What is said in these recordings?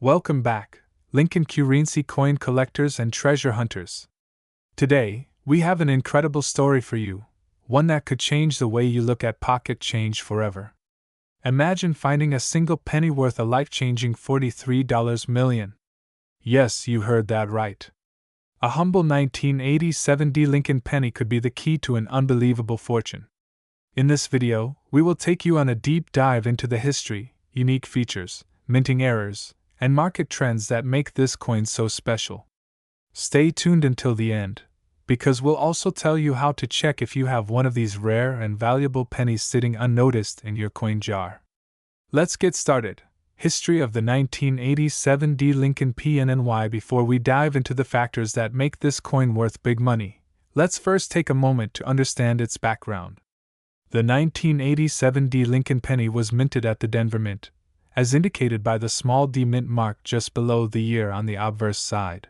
Welcome back, Lincoln currency coin collectors and treasure hunters. Today, we have an incredible story for you, one that could change the way you look at pocket change forever. Imagine finding a single penny worth a life-changing $43 million. Yes, you heard that right. A humble 1987 Lincoln penny could be the key to an unbelievable fortune. In this video, we will take you on a deep dive into the history, unique features, minting errors, and market trends that make this coin so special. Stay tuned until the end, because we'll also tell you how to check if you have one of these rare and valuable pennies sitting unnoticed in your coin jar. Let's get started. History of the 1987 Lincoln PNNY. Before we dive into the factors that make this coin worth big money, let's first take a moment to understand its background. The 1987 Lincoln penny was minted at the Denver Mint, as indicated by the small D mint mark just below the year on the obverse side.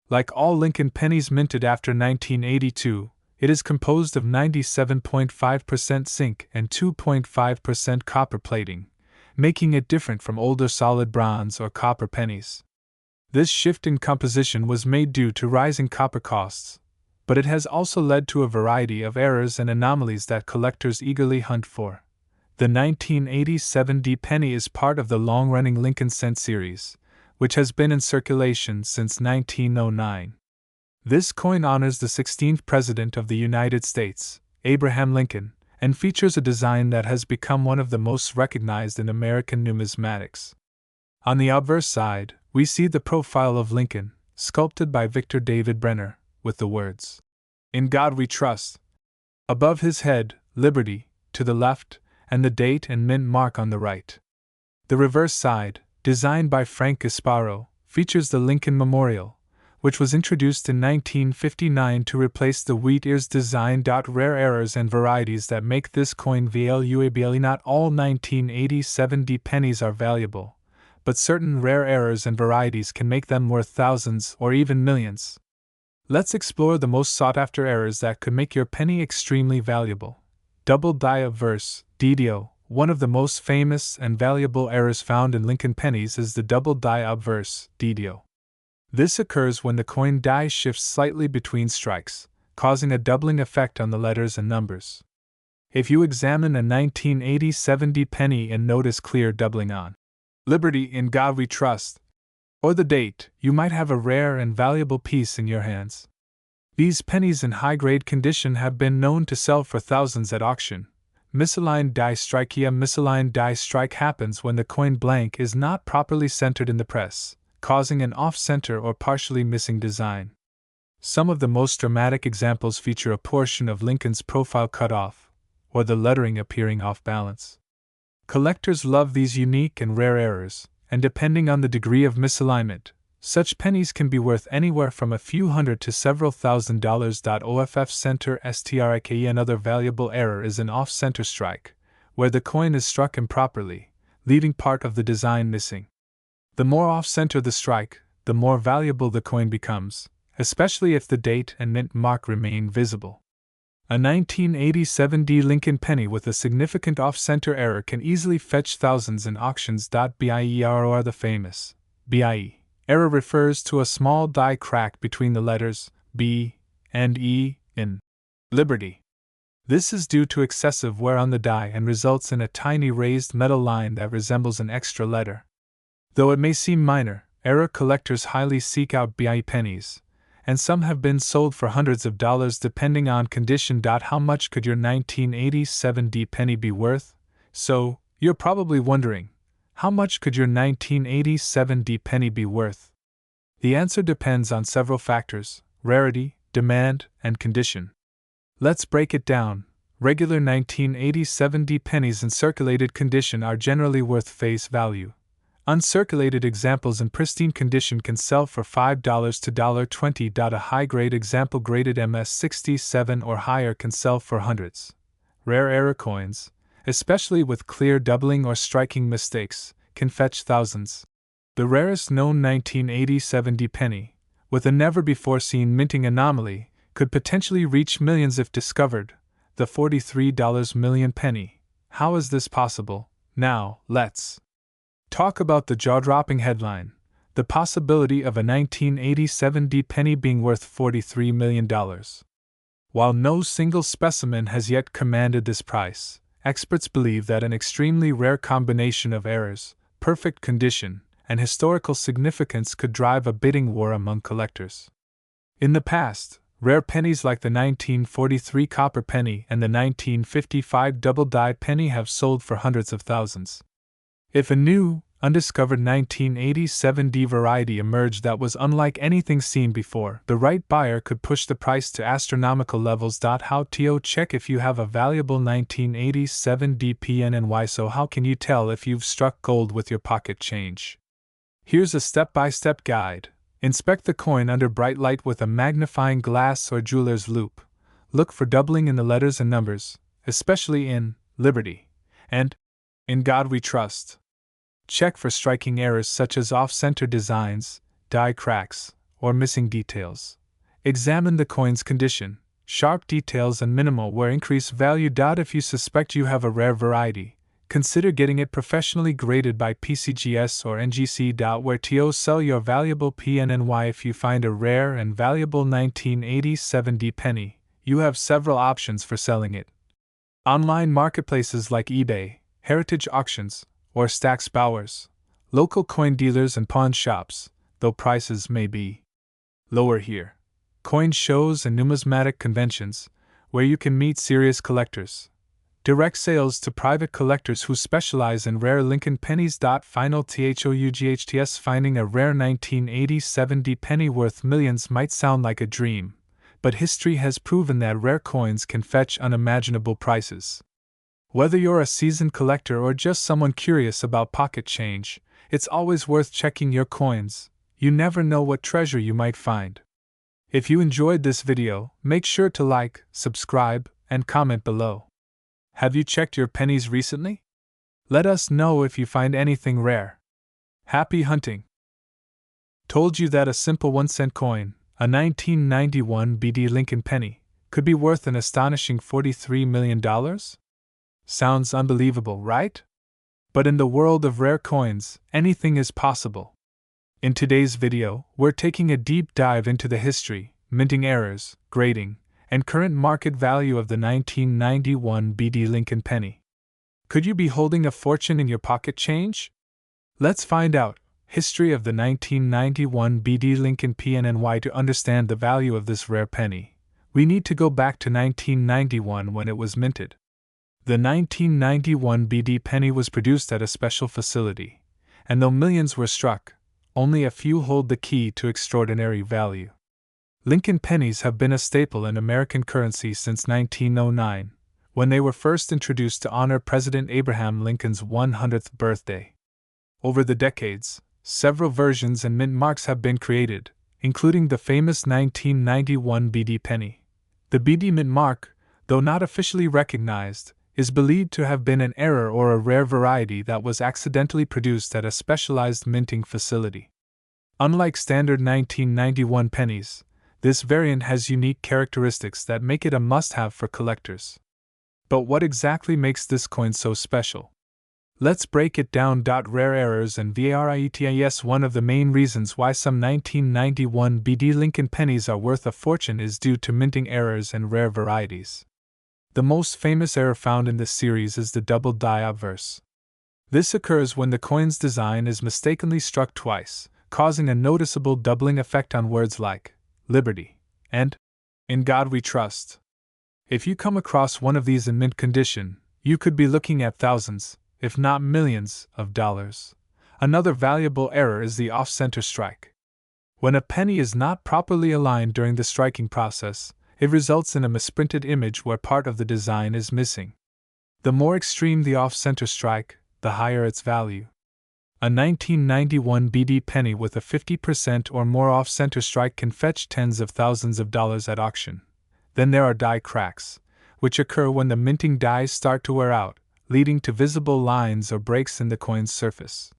Like all Lincoln pennies minted after 1982, it is composed of 97.5% zinc and 2.5% copper plating, making it different from older solid bronze or copper pennies. This shift in composition was made due to rising copper costs, but it has also led to a variety of errors and anomalies that collectors eagerly hunt for. The 1987 penny is part of the long-running Lincoln cent series, which has been in circulation since 1909. This coin honors the 16th President of the United States, Abraham Lincoln, and features a design that has become one of the most recognized in American numismatics. On the obverse side, we see the profile of Lincoln, sculpted by Victor David Brenner, with the words, "In God We Trust." Above his head, Liberty, to the left, and the date and mint mark on the right. The reverse side, designed by Frank Gasparo, features the Lincoln Memorial, which was introduced in 1959 to replace the wheat ears design. Rare errors and varieties that make this coin valuable. Not all 1987 pennies are valuable, but certain rare errors and varieties can make them worth thousands or even millions. Let's explore the most sought-after errors that could make your penny extremely valuable. Double die obverse, DDO. One of the most famous and valuable errors found in Lincoln pennies is the double die obverse, DDO. This occurs when the coin die shifts slightly between strikes, causing a doubling effect on the letters and numbers. If you examine a 1987 penny and notice clear doubling on Liberty, in God We Trust, or the date, you might have a rare and valuable piece in your hands. These pennies in high-grade condition have been known to sell for thousands at auction. Misaligned die strike. Misaligned die strike happens when the coin blank is not properly centered in the press, causing an off-center or partially missing design. Some of the most dramatic examples feature a portion of Lincoln's profile cut off, or the lettering appearing off balance. Collectors love these unique and rare errors, and depending on the degree of misalignment, such pennies can be worth anywhere from a few hundred to several $1,000s. Off center strike. Another valuable error is an off-center strike, where the coin is struck improperly, leaving part of the design missing. The more off-center the strike, the more valuable the coin becomes, especially if the date and mint mark remain visible. A 1987 Lincoln penny with a significant off-center error can easily fetch thousands in auctions. BIEROR. The famous BIE error refers to a small die crack between the letters B and E in Liberty. This is due to excessive wear on the die and results in a tiny raised metal line that resembles an extra letter. Though it may seem minor, error collectors highly seek out BIE pennies, and some have been sold for hundreds of dollars depending on condition. How much could your 1987 penny be worth? So, you're probably wondering, how much could your 1987 penny be worth? The answer depends on several factors: rarity, demand, and condition. Let's break it down. Regular 1987 pennies in circulated condition are generally worth face value. Uncirculated examples in pristine condition can sell for $5 to $20. A high-grade example graded MS67 or higher can sell for hundreds. Rare error coins, especially with clear doubling or striking mistakes, can fetch thousands. The rarest known 1987 penny, with a never-before-seen minting anomaly, could potentially reach millions if discovered, the $43 million penny. How is this possible? Now, let's talk about the jaw-dropping headline. the possibility of a 1987 D penny being worth $43 million. While no single specimen has yet commanded this price, experts believe that an extremely rare combination of errors, perfect condition, and historical significance could drive a bidding war among collectors. In the past, rare pennies like the 1943 copper penny and the 1955 double-die penny have sold for hundreds of thousands. If a new, undiscovered 1987 D variety emerged that was unlike anything seen before, the right buyer could push the price to astronomical levels. How to check if you have a valuable 1987 D PNNY? So how can you tell if you've struck gold with your pocket change? Here's a step-by-step guide. Inspect the coin under bright light with a magnifying glass or jeweler's loupe. Look for doubling in the letters and numbers, especially in Liberty and In God We Trust. Check for striking errors such as off-center designs, die cracks, or missing details. Examine the coin's condition, sharp details and minimal wear increase value. If you suspect you have a rare variety, consider getting it professionally graded by PCGS or NGC. Where to sell your valuable PNNY? If you find a rare and valuable 1987 D penny, you have several options for selling it. Online marketplaces like eBay, Heritage Auctions, or Stack's Bowers, local coin dealers and pawn shops, though prices may be lower here. Coin shows and numismatic conventions, where you can meet serious collectors. Direct sales to private collectors who specialize in rare Lincoln pennies. Final THOUGHTS. Finding a rare 1987 D penny worth millions might sound like a dream, but history has proven that rare coins can fetch unimaginable prices. Whether you're a seasoned collector or just someone curious about pocket change, it's always worth checking your coins. You never know what treasure you might find. If you enjoyed this video, make sure to like, subscribe, and comment below. Have you checked your pennies recently? Let us know if you find anything rare. Happy hunting! Told you that a simple 1-cent coin, a 1991 BD Lincoln penny, could be worth an astonishing $43 million? Sounds unbelievable, right? But in the world of rare coins, anything is possible. In today's video, we're taking a deep dive into the history, minting errors, grading, and current market value of the 1991 BD Lincoln penny. Could you be holding a fortune in your pocket change? Let's find out. History of the 1991 BD Lincoln PNNY. To understand the value of this rare penny, we need to go back to 1991 when it was minted. The 1991 BD penny was produced at a special facility, and though millions were struck, only a few hold the key to extraordinary value. Lincoln pennies have been a staple in American currency since 1909, when they were first introduced to honor President Abraham Lincoln's 100th birthday. Over the decades, several versions and mint marks have been created, including the famous 1991 BD penny. The BD mint mark, though not officially recognized, is believed to have been an error or a rare variety that was accidentally produced at a specialized minting facility. Unlike standard 1991 pennies, this variant has unique characteristics that make it a must-have for collectors. But what exactly makes this coin so special? Let's break it down. Rare errors and varieties. One of the main reasons why some 1991 BD Lincoln pennies are worth a fortune is due to minting errors and rare varieties. The most famous error found in this series is the double die obverse. This occurs when the coin's design is mistakenly struck twice, causing a noticeable doubling effect on words like Liberty and In God We Trust. If you come across one of these in mint condition, you could be looking at thousands, if not millions, of dollars. Another valuable error is the off-center strike. When a penny is not properly aligned during the striking process, it results in a misprinted image where part of the design is missing. The more extreme the off-center strike, the higher its value. A 1991 BD penny with a 50% or more off-center strike can fetch tens of thousands of dollars at auction. Then there are die cracks, which occur when the minting dies start to wear out, leading to visible lines or breaks in the coin's surface.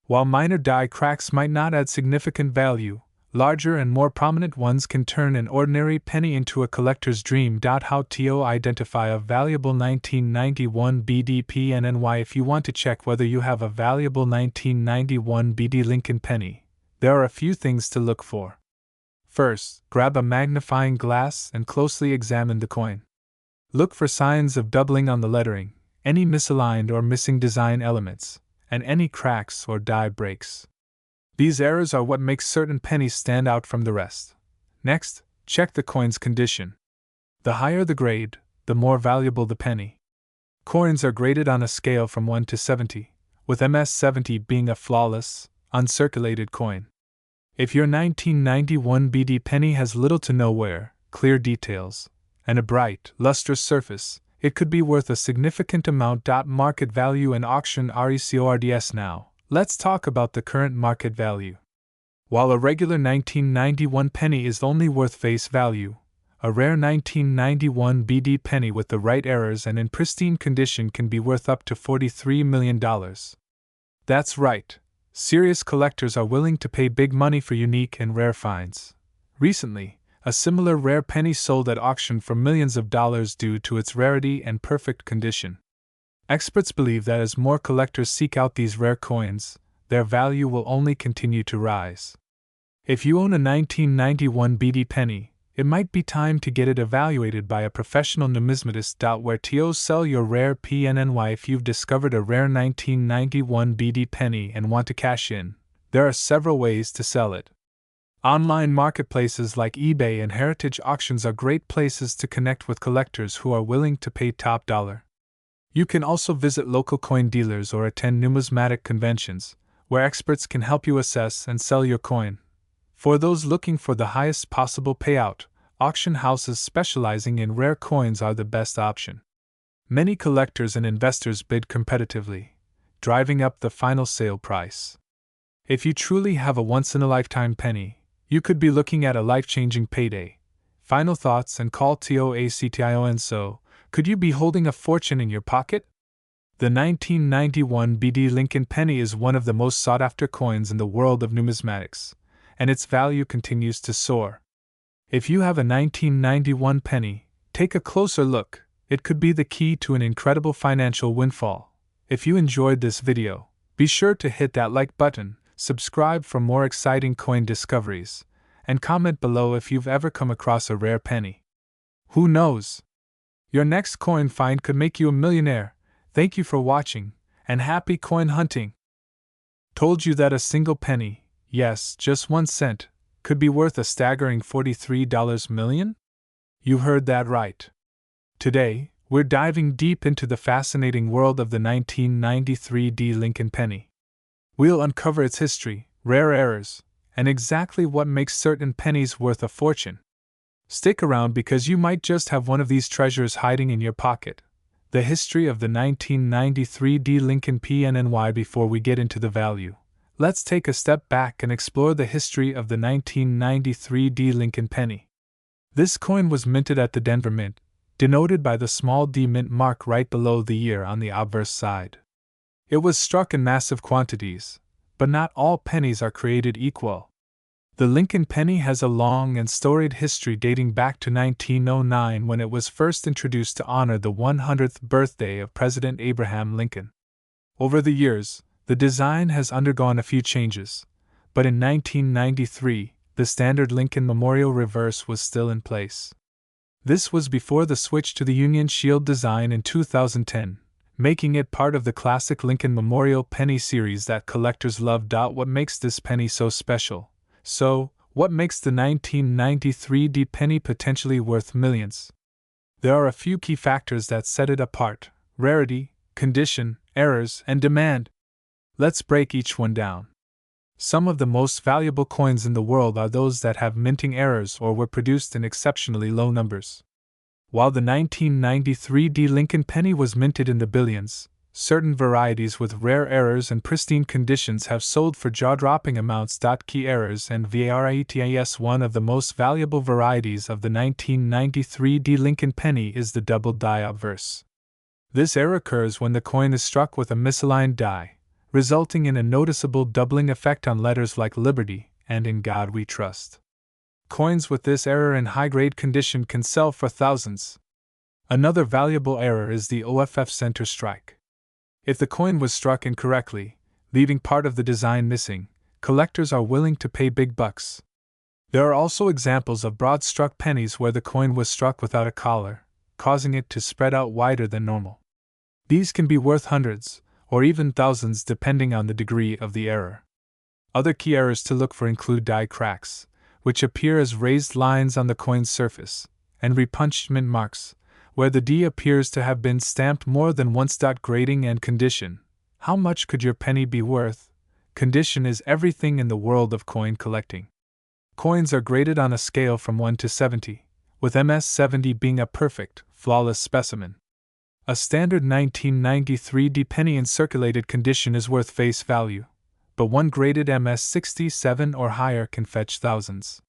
While minor die cracks might not add significant value, larger and more prominent ones can turn an ordinary penny into a collector's dream. How to identify a valuable 1991 BD PNNY? If you want to check whether you have a valuable 1991 BD Lincoln penny, There are a few things to look for. First, grab a magnifying glass and closely examine the coin. Look for signs of doubling on the lettering, any misaligned or missing design elements, and any cracks or die breaks. These errors are what makes certain pennies stand out from the rest. Next, check the coin's condition. The higher the grade, the more valuable the penny. Coins are graded on a scale from 1 to 70, with MS 70 being a flawless, uncirculated coin. If your 1991 BD penny has little to no wear, clear details, and a bright, lustrous surface, it could be worth a significant amount. Market value and auction records. Now, let's talk about the current market value. While a regular 1991 penny is only worth face value, a rare 1991 BD penny with the right errors and in pristine condition can be worth up to $43 million. That's right, serious collectors are willing to pay big money for unique and rare finds. Recently, a similar rare penny sold at auction for millions of dollars due to its rarity and perfect condition. Experts believe that as more collectors seek out these rare coins, their value will only continue to rise. If you own a 1991 BD penny, it might be time to get it evaluated by a professional numismatist. Where to sell your rare PNNY? If you've discovered a rare 1991 BD penny and want to cash in, there are several ways to sell it. Online marketplaces like eBay and Heritage Auctions are great places to connect with collectors who are willing to pay top dollar. You can also visit local coin dealers or attend numismatic conventions, where experts can help you assess and sell your coin. For those looking for the highest possible payout, auction houses specializing in rare coins are the best option. Many collectors and investors bid competitively, driving up the final sale price. If you truly have a once-in-a-lifetime penny, you could be looking at a life-changing payday. Final thoughts and call TOACTION. So, could you be holding a fortune in your pocket? The 1991 BD Lincoln penny is one of the most sought-after coins in the world of numismatics, and its value continues to soar. If you have a 1991 penny, take a closer look. It could be the key to an incredible financial windfall. If you enjoyed this video, be sure to hit that like button, subscribe for more exciting coin discoveries, and comment below if you've ever come across a rare penny. Who knows? Your next coin find could make you a millionaire. Thank you for watching, and happy coin hunting! Told you that a single penny, yes, just 1 cent, could be worth a staggering $43 million? You heard that right. Today, we're diving deep into the fascinating world of the 1993 D Lincoln penny. We'll uncover its history, rare errors, and exactly what makes certain pennies worth a fortune. Stick around because you might just have one of these treasures hiding in your pocket. The history of the 1993 D Lincoln PNNY. Before we get into the value, let's take a step back and explore the history of the 1993 D Lincoln penny. This coin was minted at the Denver Mint, denoted by the small D mint mark right below the year on the obverse side. It was struck in massive quantities, but not all pennies are created equal. The Lincoln penny has a long and storied history dating back to 1909 when it was first introduced to honor the 100th birthday of President Abraham Lincoln. Over the years, the design has undergone a few changes, but in 1993, the standard Lincoln Memorial reverse was still in place. This was before the switch to the Union Shield design in 2010, making it part of the classic Lincoln Memorial penny series that collectors love. What makes this penny so special? So, what makes the 1993 D penny potentially worth millions? There are a few key factors that set it apart: rarity, condition, errors, and demand. Let's break each one down. Some of the most valuable coins in the world are those that have minting errors or were produced in exceptionally low numbers. While the 1993 D Lincoln penny was minted in the billions, certain varieties with rare errors and pristine conditions have sold for jaw-dropping amounts. Key errors and varieties. One of the most valuable varieties of the 1993 D Lincoln penny is the double die obverse. This error occurs when the coin is struck with a misaligned die, resulting in a noticeable doubling effect on letters like Liberty and In God We Trust. Coins with this error in high-grade condition can sell for thousands. Another valuable error is the OFF center strike. If the coin was struck incorrectly, leaving part of the design missing, collectors are willing to pay big bucks. There are also examples of broad-struck pennies where the coin was struck without a collar, causing it to spread out wider than normal. These can be worth hundreds, or even thousands depending on the degree of the error. Other key errors to look for include die cracks, which appear as raised lines on the coin's surface, and repunchment marks, where the D appears to have been stamped more than once. Grading and condition. How much could your penny be worth? Condition is everything in the world of coin collecting. Coins are graded on a scale from 1 to 70, with MS 70 being a perfect, flawless specimen. A standard 1993 D penny in circulated condition is worth face value, but one graded MS 67 or higher can fetch thousands.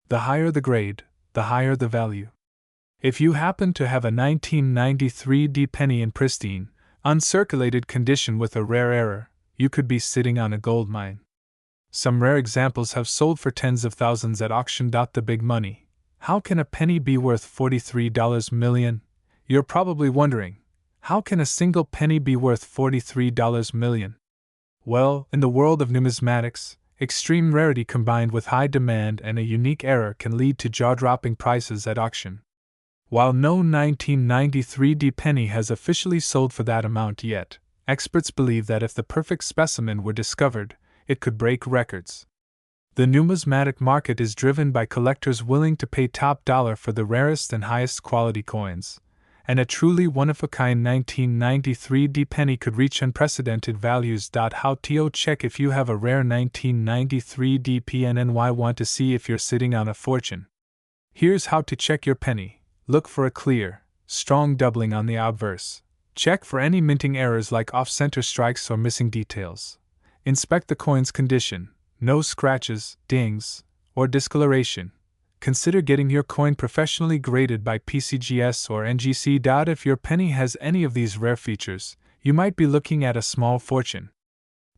The higher the grade, the higher the value. If you happen to have a 1993 D penny in pristine, uncirculated condition with a rare error, you could be sitting on a gold mine. Some rare examples have sold for tens of thousands at auction. The big money. How can a penny be worth $43 million? You're probably wondering, how can a single penny be worth $43 million? Well, in the world of numismatics, extreme rarity combined with high demand and a unique error can lead to jaw-dropping prices at auction. While no 1993 D penny has officially sold for that amount yet, experts believe that if the perfect specimen were discovered, it could break records. The numismatic market is driven by collectors willing to pay top dollar for the rarest and highest quality coins, and a truly one-of-a-kind 1993 D penny could reach unprecedented values. How to check if you have a rare 1993 D PNNY? Want to see if you're sitting on a fortune? Here's how to check your penny. Look for a clear, strong doubling on the obverse. Check for any minting errors like off-center strikes or missing details. Inspect the coin's condition, no scratches, dings, or discoloration. Consider getting your coin professionally graded by PCGS or NGC. If your penny has any of these rare features, you might be looking at a small fortune.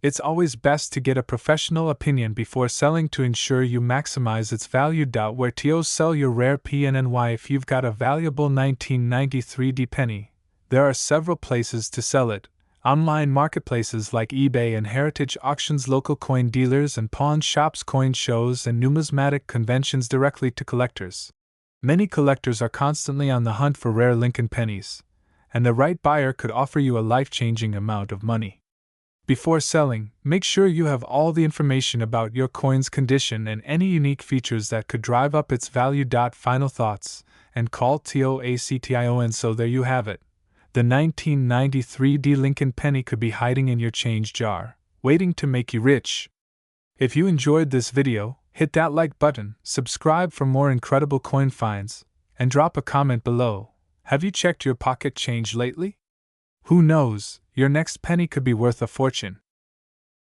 It's always best to get a professional opinion before selling to ensure you maximize its value. Where to sell your rare PNNY? If you've got a valuable 1993 D penny, there are several places to sell it. Online marketplaces like eBay and heritage auctions, local coin dealers and pawn shops, coin shows and numismatic conventions directly to collectors. Many collectors are constantly on the hunt for rare Lincoln pennies, and the right buyer could offer you a life-changing amount of money. Before selling, make sure you have all the information about your coin's condition and any unique features that could drive up its value. Final thoughts, and call TOACTION. So there you have it. The 1993 D Lincoln penny could be hiding in your change jar, waiting to make you rich. If you enjoyed this video, hit that like button, subscribe for more incredible coin finds, and drop a comment below. Have you checked your pocket change lately? Who knows, your next penny could be worth a fortune.